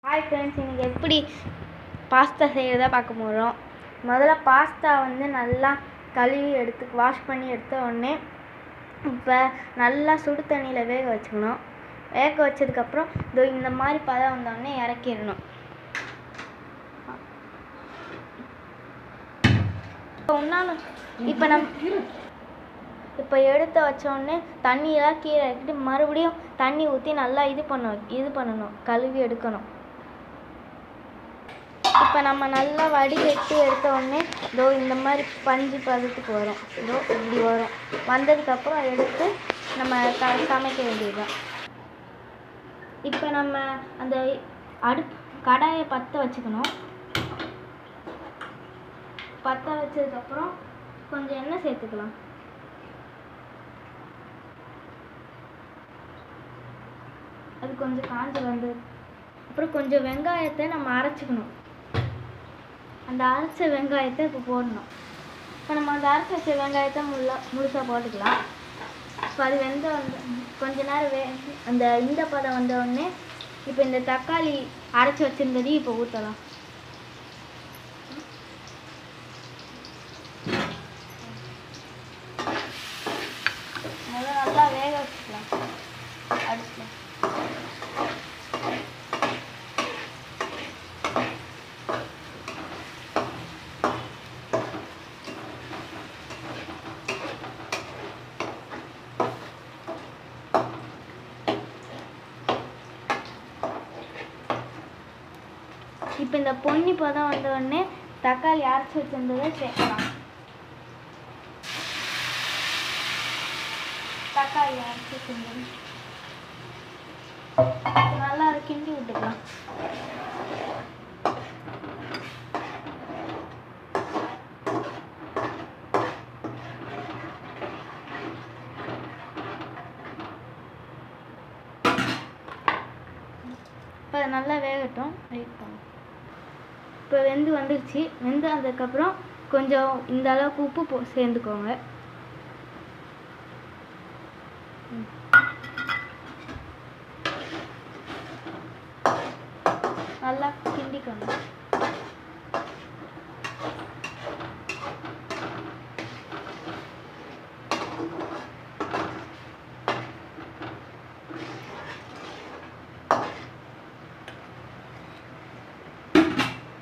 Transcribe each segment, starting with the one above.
Hi friends, இன்றைக்கி எப்படி pasta செய்கிறதா பார்க்க போகிறோம். முதல்ல பாஸ்தா நல்லா கழுவி வாஷ் பண்ணி எடுத்த உடனே இப்போ நல்லா சுடு தண்ணியில் வேக வச்சுக்கணும். வேக வச்சதுக்கப்புறம் இந்த மாதிரி பதம் வந்தோடனே இறக்கிடணும். இப்போ எடுத்து வச்சோடனே தண்ணியெல்லாம் கீழே இறக்கிட்டு மறுபடியும் தண்ணி ஊற்றி நல்லா இது பண்ணணும், கழுவி எடுக்கணும். இப்போ நம்ம நல்லா வடிகட்டி எடுத்த உடனே இந்த மாதிரி பஞ்சு பதத்துக்கு வரும். இப்படி வரும். வந்ததுக்கப்புறம் எடுத்து நம்ம சமைக்க வேண்டியதுதான். இப்போ நம்ம அந்த கடாயை பற்ற வச்சுக்கணும். பற்ற வச்சதுக்கப்புறம் கொஞ்சம் எண்ணெய் சேர்த்துக்கலாம். அது கொஞ்சம் காஞ்சி வந்து அப்புறம் கொஞ்சம் வெங்காயத்தை நம்ம அரைச்சிக்கணும். அந்த அரைச்ச வெங்காயத்தை இப்போ போடணும். இப்போ நம்ம அந்த அரைச்சி வச்ச வெங்காயத்தை முழுசாக போட்டுக்கலாம். இப்போ அது கொஞ்ச நேரம் இந்த பதம் வந்த உடனே இப்போ இந்த தக்காளி அரைச்சி வச்சிருந்ததையும் இப்போ ஊற்றலாம். நல்லா வேக வச்சுக்கலாம் அடுப்பில். இப்போ இந்த பொன்னி பதம் வந்த உடனே தக்காளி அரைச்சி வச்சிருந்ததை சேர்க்கலாம். தக்காளி அரைச்சி வச்சிருந்தது நல்லா கிண்டி விட்டுக்கலாம். இப்போ நல்லா வேகட்டும், வெயிட் பண்ணும். இப்போ வந்துருச்சு. வந்ததுக்கப்புறம் கொஞ்சம் இந்த அளவுக்கு உப்பு சேர்ந்துக்கோங்க. நல்லா கிண்டிக்கோங்க.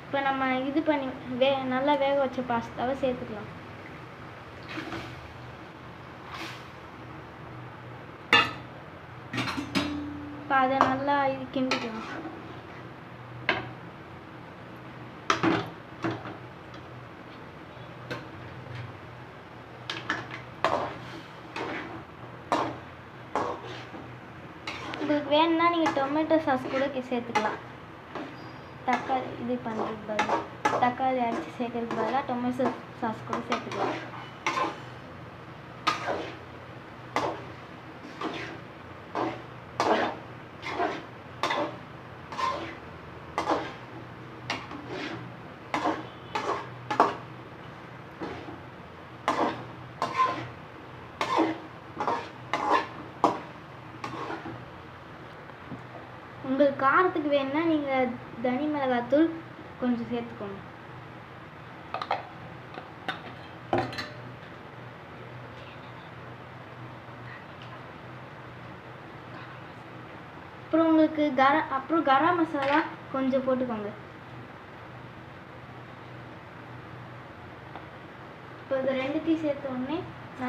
இப்போ நம்ம இது பண்ணி நல்லா வேக வச்ச பாஸ்தாவை சேர்த்துக்கலாம். இப்போ அதை நல்லா கிண்டிக்கலாம். உங்களுக்கு வேணும்னா நீங்கள் டொமேட்டோ சாஸ் கூட சேர்த்துக்கலாம். தக்காளி தக்காளி அரைச்சி சேர்க்கறதுக்கு பதிலாக டொமேட்டோ சாஸ் கூட சேர்த்துக்கலாம். உங்களுக்கு காரத்துக்கு வேணும்னா நீங்கள் தனி மிளகாத்தூள் கொஞ்சம் சேர்த்துக்கோங்க. அப்புறம் உங்களுக்கு கரம் மசாலா கொஞ்சம் போட்டுக்கோங்க. இப்போ இது ரெண்டுத்தையும் சேர்த்த உடனே